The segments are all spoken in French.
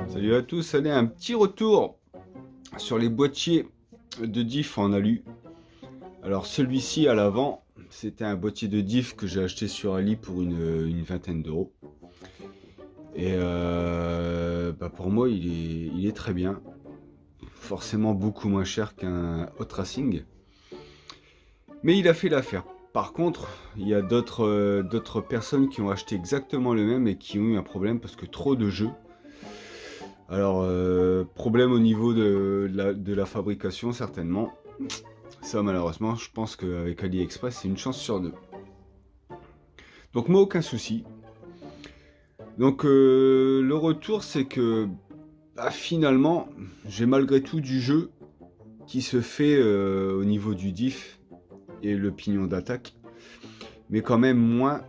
Salut à tous, allez, un petit retour sur les boîtiers de diff en alu. Alors celui-ci à l'avant, c'était un boîtier de diff que j'ai acheté sur Ali pour une vingtaine d'euros. Et pour moi il est très bien. Forcément beaucoup moins cher qu'un Hot Racing. Mais il a fait l'affaire. Par contre, il y a d'autres personnes qui ont acheté exactement le même et qui ont eu un problème parce que trop de jeux. Alors, problème au niveau de la fabrication, certainement. Ça, malheureusement, je pense qu'avec AliExpress, c'est une chance sur deux. Donc, moi, aucun souci. Donc, le retour, c'est que, finalement, j'ai malgré tout du jeu qui se fait au niveau du diff et le pignon d'attaque. Mais quand même moins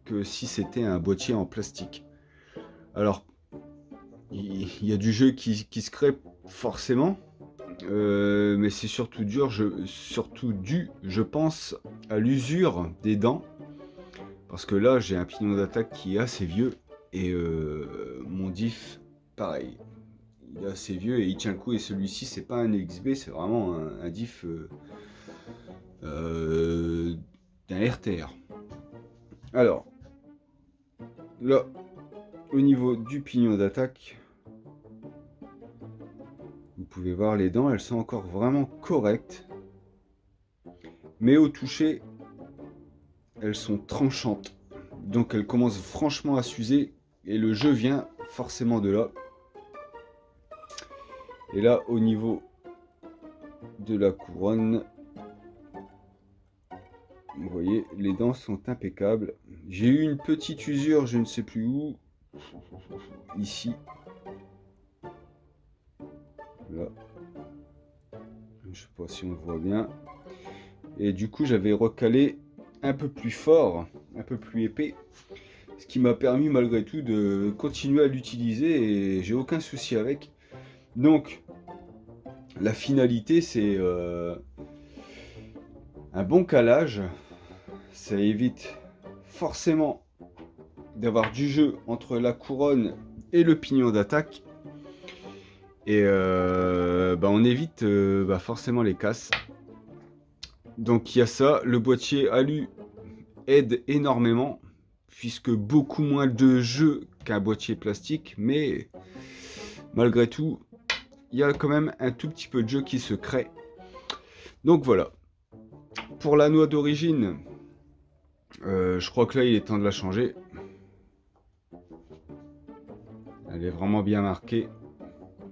que si c'était un boîtier en plastique. Alors, il y a du jeu qui se crée forcément, mais c'est surtout dû, je pense, à l'usure des dents, parce que là j'ai un pignon d'attaque qui est assez vieux et mon diff pareil, il est assez vieux et il tient le coup. Et celui-ci c'est pas un XB, c'est vraiment un diff d'un RTR. Alors là, au niveau du pignon d'attaque, vous pouvez voir les dents, elles sont encore vraiment correctes. Mais au toucher, elles sont tranchantes. Donc elles commencent franchement à s'user. Et le jeu vient forcément de là. Et là, au niveau de la couronne, vous voyez, les dents sont impeccables. J'ai eu une petite usure, je ne sais plus où. Ici. Là. Je sais pas si on le voit bien. Et du coup, j'avais recalé un peu plus fort, un peu plus épais. Ce qui m'a permis malgré tout de continuer à l'utiliser et j'ai aucun souci avec. Donc, la finalité, c'est un bon calage. Ça évite forcément d'avoir du jeu entre la couronne et le pignon d'attaque. Et on évite forcément les casses. Donc il y a ça, le boîtier alu aide énormément, puisque beaucoup moins de jeu qu'un boîtier plastique, mais malgré tout, il y a quand même un tout petit peu de jeu qui se crée. Donc voilà. Pour la noix d'origine, je crois que là il est temps de la changer. Elle est vraiment bien marquée.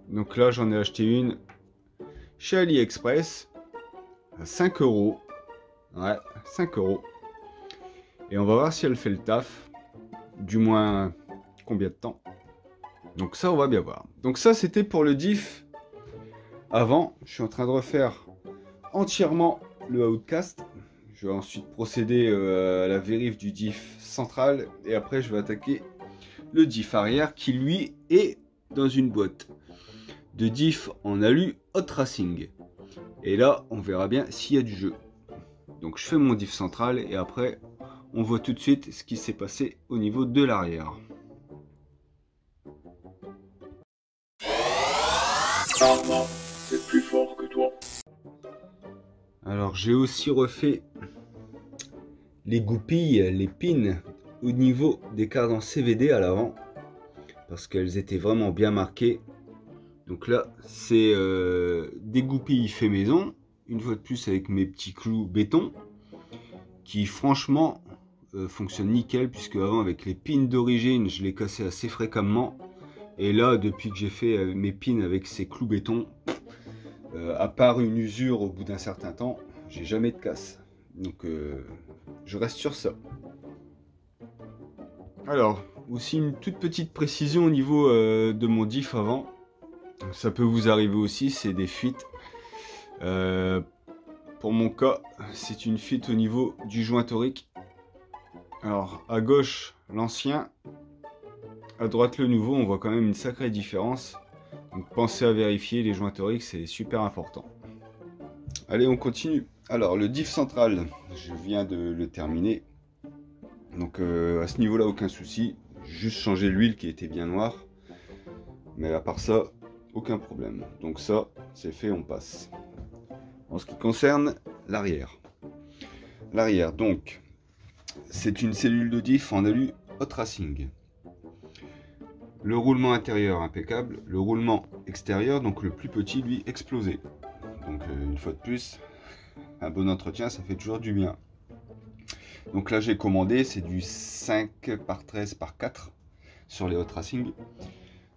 Donc là j'en ai acheté une chez AliExpress à 5 euros. Ouais, 5 euros. Et on va voir si elle fait le taf. Du moins, combien de temps. Donc ça, on va bien voir. Donc ça, c'était pour le diff avant. Je suis en train de refaire entièrement le outcast. Je vais ensuite procéder à la vérif du diff central. Et après, je vais attaquer le diff arrière qui, lui, est dans une boîte de diff en alu Hot Racing. Et là, on verra bien s'il y a du jeu. Donc je fais mon diff central et après on voit tout de suite ce qui s'est passé au niveau de l'arrière. C'est plus fort que toi. Alors j'ai aussi refait les goupilles, les pins au niveau des cardans CVD à l'avant parce qu'elles étaient vraiment bien marquées. Donc là c'est des goupilles fait maison, une fois de plus avec mes petits clous béton qui franchement fonctionnent nickel, puisque avant avec les pins d'origine je les cassais assez fréquemment, et là depuis que j'ai fait mes pins avec ces clous béton, à part une usure au bout d'un certain temps, j'ai jamais de casse. Donc je reste sur ça. Alors aussi une toute petite précision au niveau de mon diff avant. Ça peut vous arriver aussi, c'est des fuites. Pour mon cas, c'est une fuite au niveau du joint torique. Alors à gauche l'ancien, à droite le nouveau, on voit quand même une sacrée différence. Donc pensez à vérifier les joints toriques, c'est super important. Allez, on continue. Alors le diff central, je viens de le terminer. Donc à ce niveau là, aucun souci. Juste changer l'huile qui était bien noire. Mais à part ça, aucun problème. Donc ça, c'est fait, on passe. En ce qui concerne l'arrière. L'arrière, donc, c'est une cellule de diff en alu hot racing. Le roulement intérieur impeccable, le roulement extérieur, donc le plus petit, lui, explosé. Donc une fois de plus, un bon entretien, ça fait toujours du bien. Donc là, j'ai commandé, c'est du 5 par 13 par 4 sur les hot racing.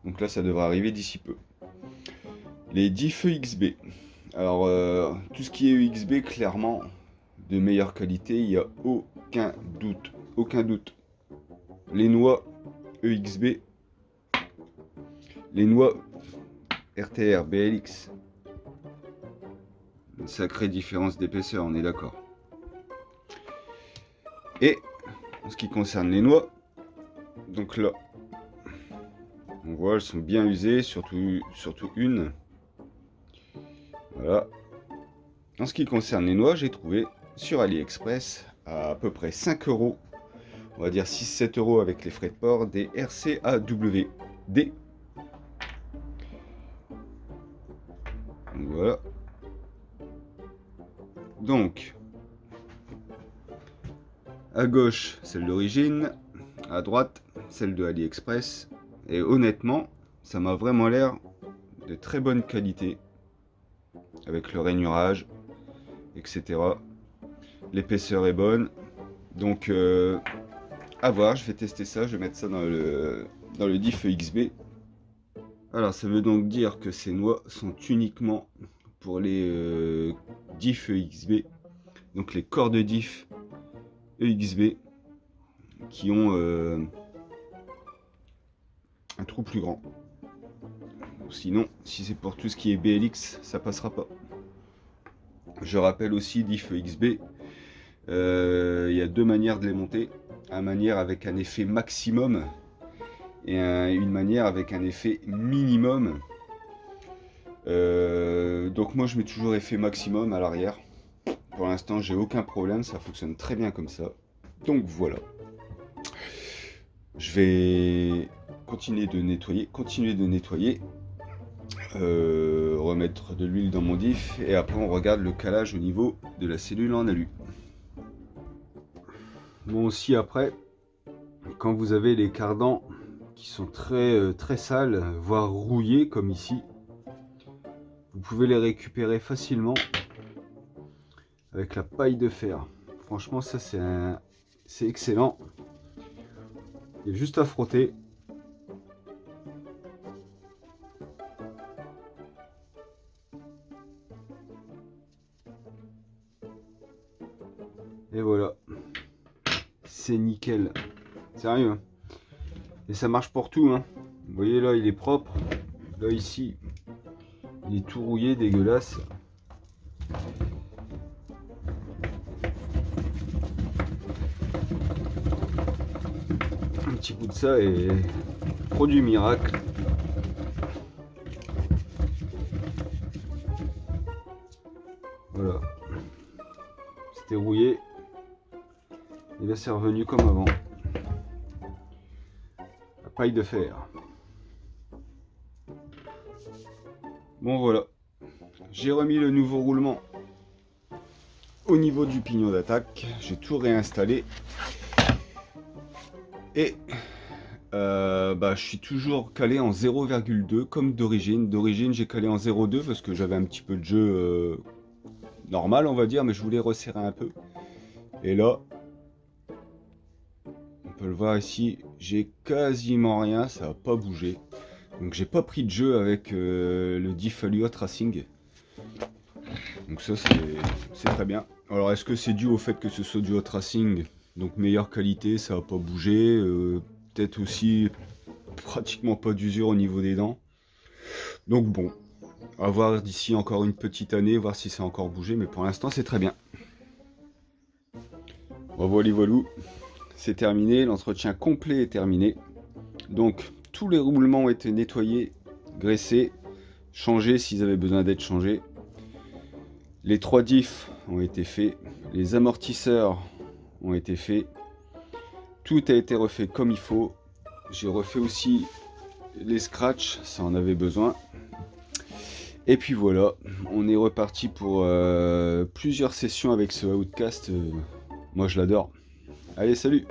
Donc là, ça devrait arriver d'ici peu. Les diffs EXB. Alors, tout ce qui est EXB, clairement, de meilleure qualité, il n'y a aucun doute. Aucun doute. Les noix EXB, les noix RTR, BLX, une sacrée différence d'épaisseur, on est d'accord. Et en ce qui concerne les noix, donc là, on voit, elles sont bien usées, surtout une. Voilà. En ce qui concerne les noix, j'ai trouvé sur AliExpress à peu près 5 €, on va dire 6-7 € avec les frais de port, des RCAWD. Donc voilà. Donc, à gauche, celle d'origine, à droite, celle de AliExpress. Et honnêtement, ça m'a vraiment l'air de très bonne qualité, avec le rainurage, etc. L'épaisseur est bonne. Donc, à voir, je vais tester ça, je vais mettre ça dans le diff EXB. Alors, ça veut donc dire que ces noix sont uniquement pour les diff EXB, donc les corps de diff EXB qui ont un trou plus grand. Sinon, si c'est pour tout ce qui est BLX, ça passera pas. Je rappelle aussi diff EXB, il y a deux manières de les monter. Une manière avec un effet maximum et une manière avec un effet minimum. Donc moi je mets toujours effet maximum à l'arrière. Pour l'instant j'ai aucun problème, ça fonctionne très bien comme ça. Donc voilà. Je vais continuer de nettoyer, remettre de l'huile dans mon diff et après on regarde le calage au niveau de la cellule en alu. Bon aussi après, quand vous avez les cardans qui sont très sales, voire rouillés comme ici, vous pouvez les récupérer facilement avec la paille de fer. Franchement ça c'est excellent. Il y a juste à frotter. Et voilà. C'est nickel. Sérieux. Hein. Et ça marche pour tout. Hein. Vous voyez là, il est propre. Là, ici, il est tout rouillé, dégueulasse. Un petit coup de ça et produit miracle. Voilà. C'était rouillé. Et là c'est revenu comme avant. La paille de fer. Bon voilà. J'ai remis le nouveau roulement au niveau du pignon d'attaque. J'ai tout réinstallé. Et je suis toujours calé en 0,2 comme d'origine. D'origine j'ai calé en 0,2 parce que j'avais un petit peu de jeu normal on va dire. Mais je voulais resserrer un peu. Et là... on peut le voir ici, j'ai quasiment rien, ça n'a pas bougé. Donc j'ai pas pris de jeu avec le diff alu hot racing. Donc ça c'est très bien. Alors est-ce que c'est dû au fait que ce soit du hot racing, donc meilleure qualité, ça n'a pas bougé, peut-être aussi pratiquement pas d'usure au niveau des dents. Donc bon, à voir d'ici encore une petite année, voir si ça a encore bougé, mais pour l'instant c'est très bien. Voilà, c'est terminé, l'entretien complet est terminé. Donc tous les roulements ont été nettoyés, graissés, changés s'ils avaient besoin d'être changés. Les 3 diffs ont été faits, les amortisseurs ont été faits. Tout a été refait comme il faut. J'ai refait aussi les scratchs, ça en avait besoin. Et puis voilà, on est reparti pour plusieurs sessions avec ce Outcast. Moi je l'adore. Allez, salut!